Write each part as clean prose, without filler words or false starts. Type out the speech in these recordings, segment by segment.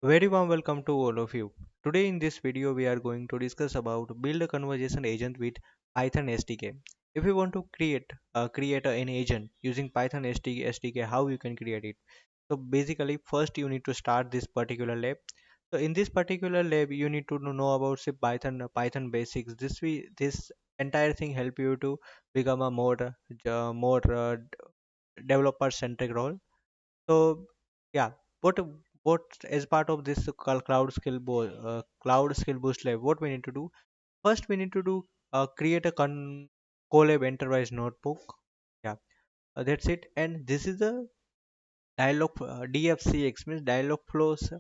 Very warm welcome to all of you. Today in this video we are going to discuss about build a conversation agent with Python SDK. If you want to create an agent using Python SDK, how you can create it. So basically first you need to start this particular lab. So in this particular lab you need to know about say Python basics. This entire thing help you to become a more developer centric role. So yeah, what what as part of this cloud skill boost lab, what we need to do? First, we need to do create a Colab enterprise notebook. Yeah, that's it. And this is the dialog DFCX means dialog flows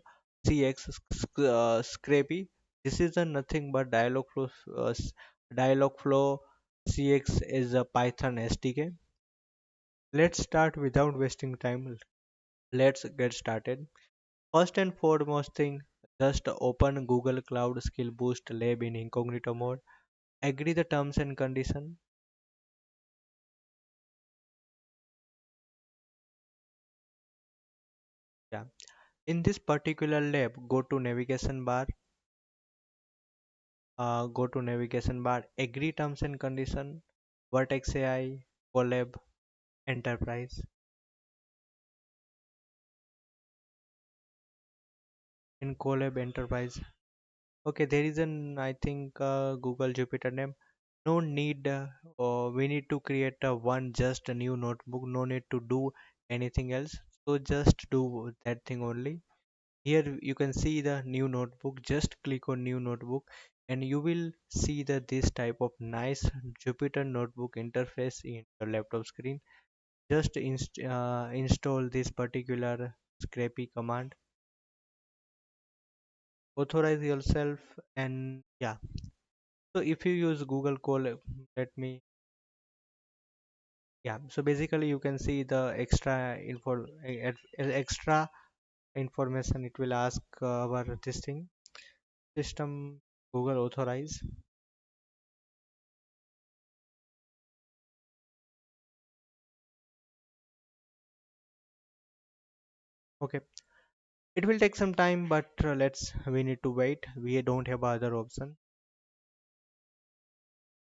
CX Scrapy. This is a nothing but dialog flow CX is a Python SDK. Let's start without wasting time. Let's get started. First and foremost thing, just open Google Cloud Skill Boost Lab in incognito mode. Agree the terms and condition. Yeah. In this particular lab, go to navigation bar, agree terms and condition, Vertex AI, Colab, Enterprise. In Colab Enterprise. Okay, there is an I think Google Jupyter name. No need, we need to create a one just a new notebook. No need to do anything else. So just do that thing only. Here you can see the new notebook. Just click on new notebook, and you will see that this type of nice Jupyter notebook interface in your laptop screen. Just install this particular scrapy command. Authorize yourself, and yeah. So if you use Google Colab, let me yeah. So basically, you can see the extra information it will ask our this thing system Google authorize. Okay, it will take some time, but we need to wait. We don't have other option.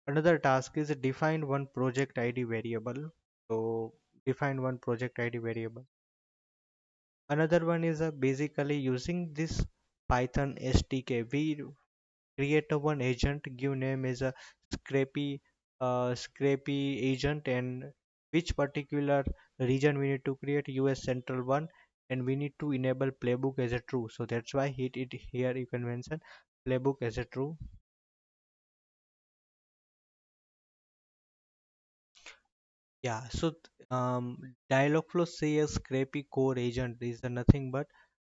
Another task is define one project ID variable. So define one project ID variable. Another one is basically using this Python SDK. We create a one agent, give name as a scrapy scrapy agent, and which particular region we need to create US central one, and we need to enable playbook as a true. So that's why hit it here. You can mention playbook as a true. Yeah, so Dialogflow says scrapy core agent is nothing but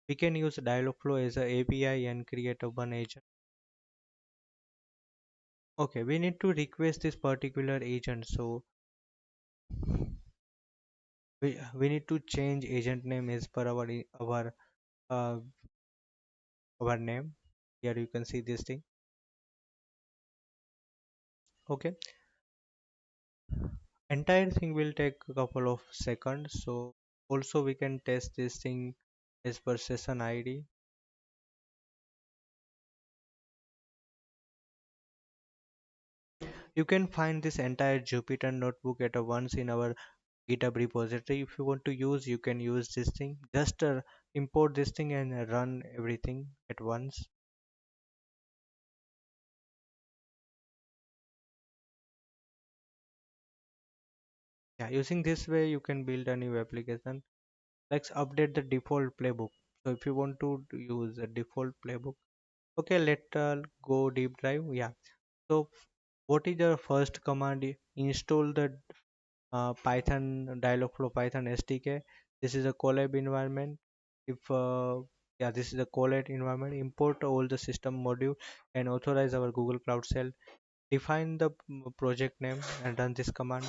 we can use Dialogflow as a API and create a one agent. Okay, we need to request this particular agent. So we need to change agent name as per uh, our name. Here you can see this thing. Okay, entire thing will take a couple of seconds. So also we can test this thing as per session ID. You can find this entire Jupyter notebook at a once in our GitHub repository. If you want to use, you can use this thing. Just import this thing and run everything at once. Yeah, using this way you can build a new application. Let's update the default playbook. So if you want to use a default playbook, okay, let go deep dive. Yeah. So what is the first command? Install the Python Dialogflow Python SDK. This is a Colab environment. If yeah, this is a Colab environment. Import all the system module and authorize our Google Cloud Shell. Define the project name and run this command.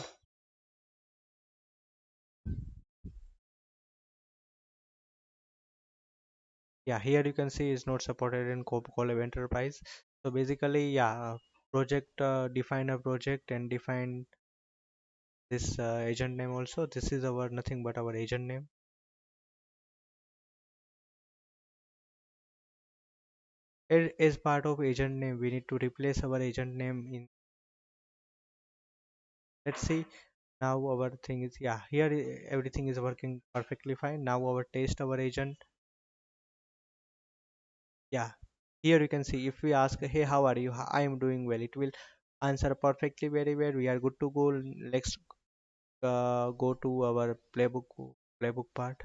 Yeah, here you can see it's not supported in Colab Enterprise. So basically, yeah, project define a project and define this agent name also. This is our nothing but our agent name. It is part of agent name. We need to replace our agent name in. Let's see. Now our thing is, yeah, here everything is working perfectly fine. Now our test our agent. Yeah, here you can see if we ask, hey, how are you? I am doing well. It will answer perfectly very well. We are good to go. Let's go to our playbook part.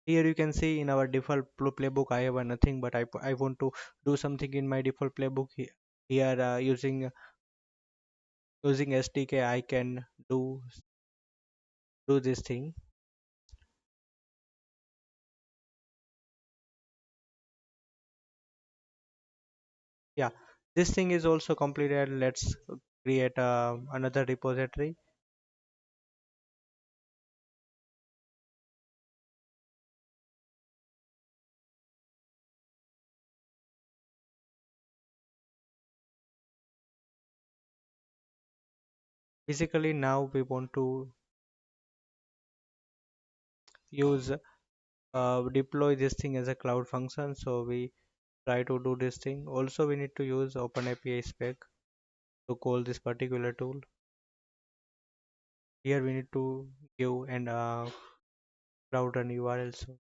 Here you can see in our default playbook I have nothing, but I want to do something in my default playbook. Here using SDK I can do this thing. Yeah, this thing is also completed. Let's create another repository. Basically now we want to use deploy this thing as a cloud function, so we try to do this thing. Also we need to use OpenAPI spec to call this particular tool. Here we need to give and cloud run URL. So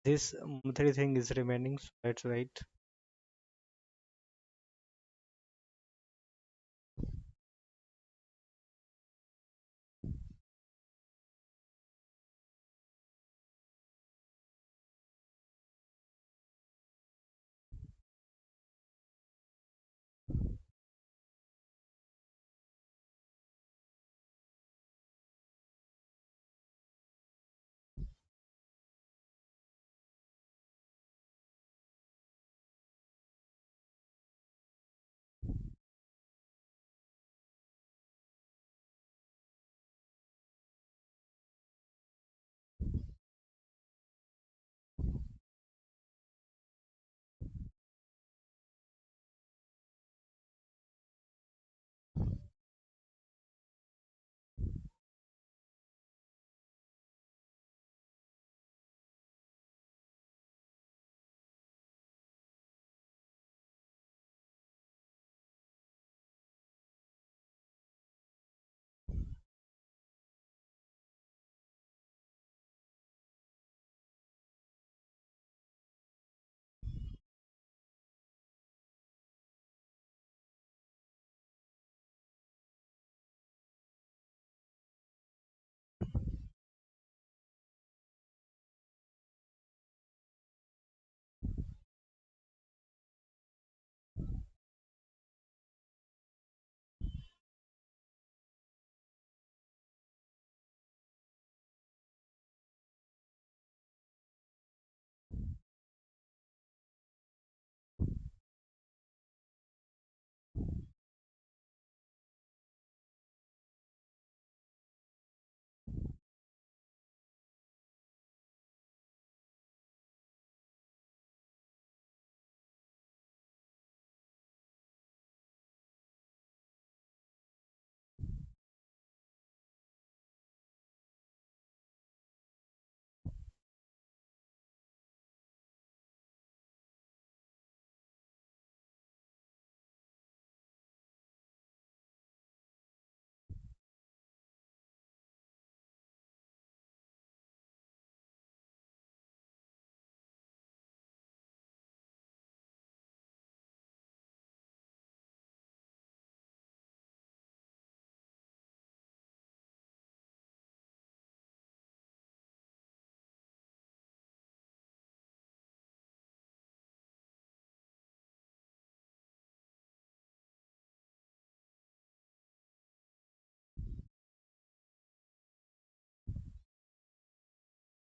this three thing is remaining. So let's wait.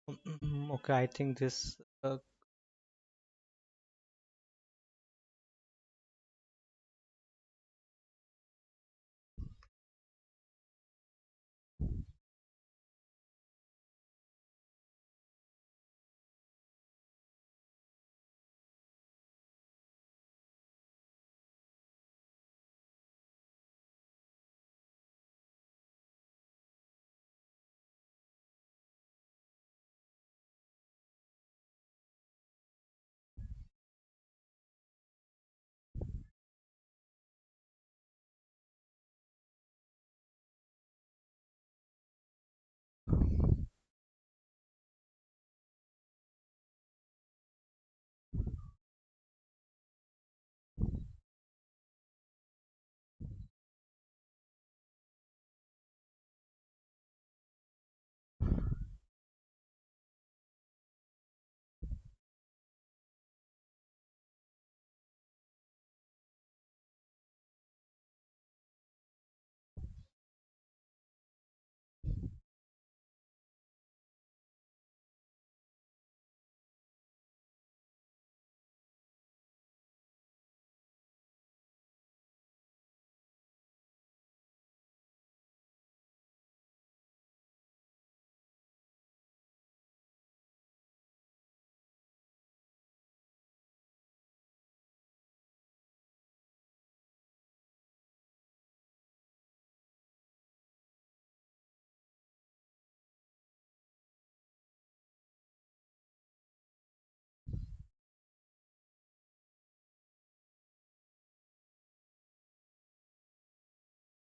Okay, I think this.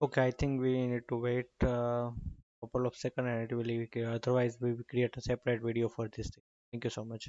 Okay, I think we need to wait a couple of seconds and it will be clear. Otherwise, we will create a separate video for this thing. Thank you so much.